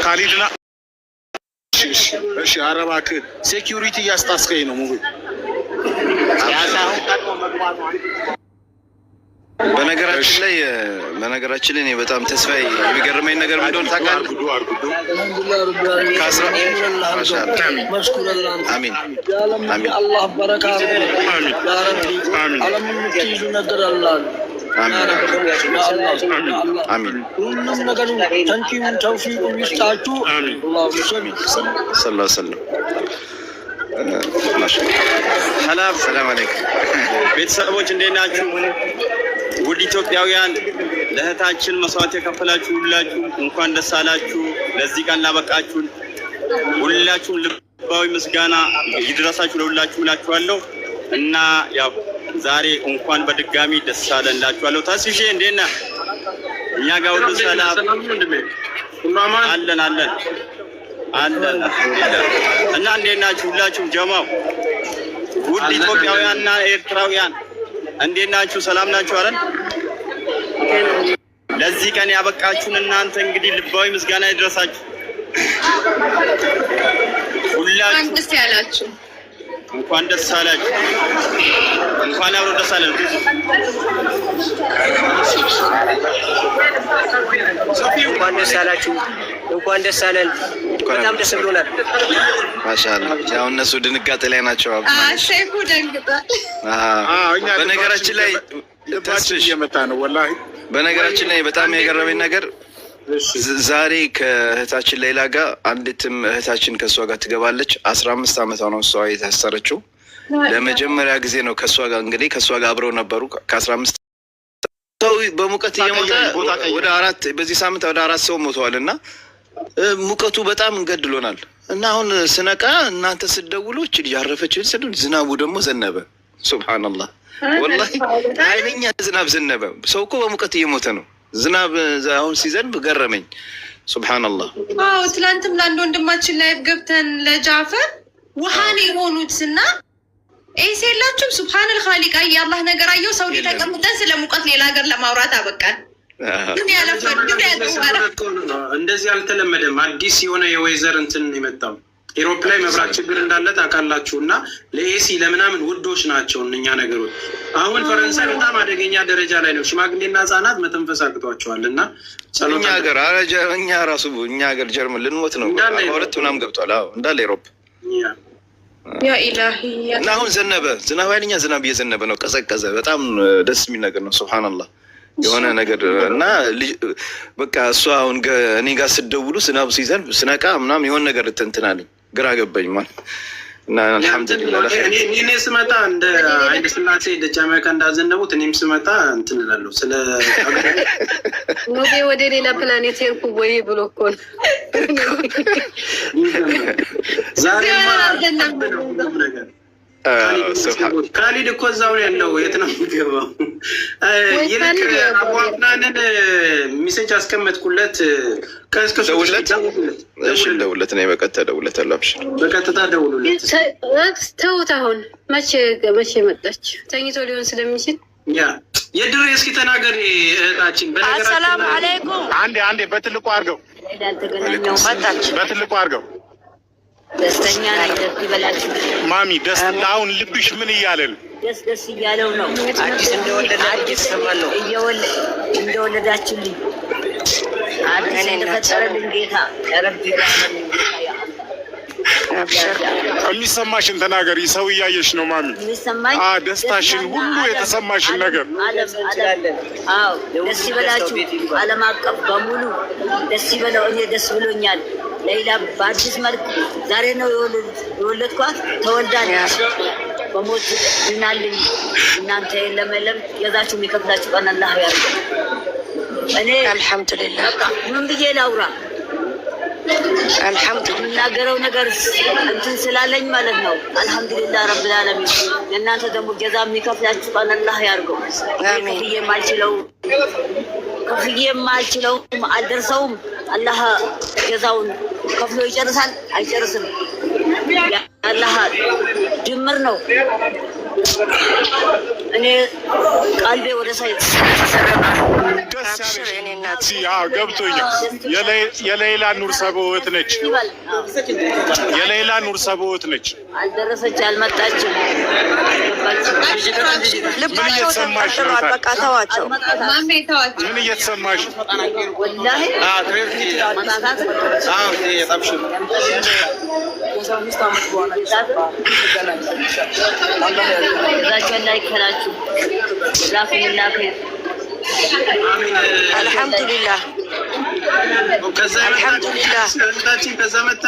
ካሊድና እሺ አረባክ ሴኩሪቲ ያስታስከኝ ነው ሙሉ በነገራችን ላይ እኔ በጣም ተስፋ የሚገርመኝ ነገር ምን እንደሆነ ታውቃለህ? አሚን አሚን አላህ በረካ አሚን ሁሉም ነገር ተንኪውን ተውፊቁን ይስጣችሁ። ሰለላሁ ዐለይሂ ወሰለም። ሰላም አለይኩም ቤተሰቦች እንዴት ናችሁ? ውድ ኢትዮጵያውያን ለእህታችን መስዋዕት የከፈላችሁ ሁላችሁ እንኳን ደስ አላችሁ። ለዚህ ቀን ላበቃችሁን ሁላችሁም ልባዊ ምስጋና ይድረሳችሁ ለሁላችሁ እላችኋለሁ። እና ያው ዛሬ እንኳን በድጋሚ ደስ አለን እላችኋለሁ። ታስይዤ እንዴት ነህ? እኛ ጋር ሁሉ ሰላም አለን አለን አለን እና እንዴት ናችሁ ሁላችሁም ጀማው? ውድ ኢትዮጵያውያንና ኤርትራውያን እንዴት ናችሁ? ሰላም ናችሁ አይደል? ለዚህ ቀን ያበቃችሁን እናንተ እንግዲህ ልባዊ ምስጋና ይድረሳችሁ ሁላችሁ። እንኳን ደስ ያላችሁ፣ እንኳን ደስ አላችሁ፣ እንኳን አብሮ ደስ አለን። እንኳን ደስ አላችሁ፣ እንኳን ደስ አለን። በጣም ደስ ብሎናል። ማሻአላህ። ያው እነሱ ድንጋጤ ላይ ናቸው። ሼኹ ደንግጧል። በነገራችን ላይ ተስፍሽ እየመጣ ነው ወላሂ። በነገራችን ላይ በጣም የገረመኝ ነገር ዛሬ ከእህታችን ሌላ ጋር አንዲትም እህታችን ከእሷ ጋር ትገባለች። 15 ዓመቷ ነው እሷ የታሰረችው። ለመጀመሪያ ጊዜ ነው ከእሷ ጋር እንግዲህ ከእሷ ጋር አብረው ነበሩ። ከ15 ሰው በሙቀት እየሞተ ወደ 4 በዚህ ሳምንት ወደ 4 ሰው ሞተዋል። እና ሙቀቱ በጣም እንገድሎናል። እና አሁን ስነቃ እናንተ ስትደውሉ እቺ ልጅ አረፈች ስሉ ዝናቡ ደግሞ ዘነበ። ሱብሃንአላህ ወላሂ ኃይለኛ ዝናብ ዘነበ። ሰው እኮ በሙቀት እየሞተ ነው። ዝናብ አሁን ሲዘንብ ገረመኝ። ሱብሃንአላህ። አዎ ትላንትም ለአንድ ወንድማችን ላይ ገብተን ለጃፈር ውሃን የሆኑትና ኤስ የላችሁም። ሱብሃነል ኻሊቃ የአላህ ነገር አየው። ሰው ተቀምጠን ስለ ሙቀት ሌላ ሀገር ለማውራት አበቃን። እንደዚህ አልተለመደም። አዲስ የሆነ የወይዘር እንትን የመጣው ኢሮፕ ላይ መብራት ችግር እንዳለ ታውቃላችሁ። እና ለኤሲ ለምናምን ውዶች ናቸው እነኛ ነገሮች። አሁን ፈረንሳይ በጣም አደገኛ ደረጃ ላይ ነው። ሽማግሌና ህጻናት መተንፈስ አቅቷቸዋል። እና እኛ ሀገር እኛ ራሱ እኛ ሀገር ጀርመን ልንሞት ነው። ሁለት ምናምን ገብቷል። አዎ እንዳለ ኢሮፕ ያ ኢላሂ። እና አሁን ዘነበ ዝናብ፣ ኃይለኛ ዝናብ እየዘነበ ነው። ቀዘቀዘ። በጣም ደስ የሚል ነገር ነው። ሱብሃንአላህ የሆነ ነገር እና በቃ እሷ አሁን እኔ ጋር ስትደውሉ ዝናቡ ሲዘንብ ስነቃ ምናምን የሆነ ነገር ትንትናለኝ ግራ ገባኝ ማለት እና አልሐምዱሊላህ። እኔ ስመጣ እንደ ኃይለ ሥላሴ ደጃመካ እንዳዘነቡት እኔም ስመጣ እንትን እላለሁ። ስለ ወደ ሌላ ፕላኔት ሄድኩ ወይ ብሎ እኮ ነው ዛሬ ነገር ካሊድ እኮ እዛው ያለው የት ነው የሚገባው? ይልቅ አቧናንን ሚሴጅ አስቀመጥኩለት። ደውለት ነው በቀጥታ ደውለት አላብሽ በቀጥታ ደውሉለት። ተውት። አሁን መቼ መጣች? ተኝቶ ሊሆን ስለሚችል ያ የድሬ እስኪ ተናገሪ እህታችን። አሰላሙ አለይኩም። አንዴ በትልቁ አድርገው፣ በትልቁ አድርገው። ደስተኛ ነኝ። ደስ ይበላችሁ ማሚ። ደስ አሁን ልብሽ ምን እያለ ነው? ደስ እያለው ነው። አዲስ እንደወለዳችሁልኝ አዲስ እንደፈጠረልኝ ጌታ ረቢ የሚሰማሽን ተናገሪ። ሰው እያየሽ ነው ማሚ። ደስታሽን ሁሉ የተሰማሽን ነገር ደስ ይበላችሁ። ዓለም አቀፍ በሙሉ ደስ ይበለው። እኔ ደስ ብሎኛል። ሌላ በአዲስ መልክ ዛሬ ነው የወለድኳት። ተወልዳለች። በሞት ድናልኝ። እናንተ የለም የዛችሁ የሚከፍላችሁ ቀን አላህ ያርገው። እኔ አልሐምዱሊላህ ምን ብዬ ላውራ? አልሐምዱሊላህ የምናገረው ነገር እንትን ስላለኝ ማለት ነው። አልሐምዱሊላህ ረብል ዓለሚን። የእናንተ ደግሞ ጀዛ የሚከፍላችሁ ቀን አላህ ያርገው። ከፍዬ የማልችለው አልደርሰውም። አላህ ጀዛውን ከፍሎ ይጨርሳል። አይጨርስም። አላህ ድምር ነው እኔ ቀልቤ ወደ ሳይት ገብቶኛል። የሌላ ኑር ሰበወት ነች። የሌላ ኑር ሰበወት ነች። አልደረሰች፣ አልመጣችም። ምን እየተሰማሽ ነው? በቃ ተዋቸው። ምን እየተሰማሽ ነው? ወላሂ አልሐምዱሊላህ ከዛ መጣ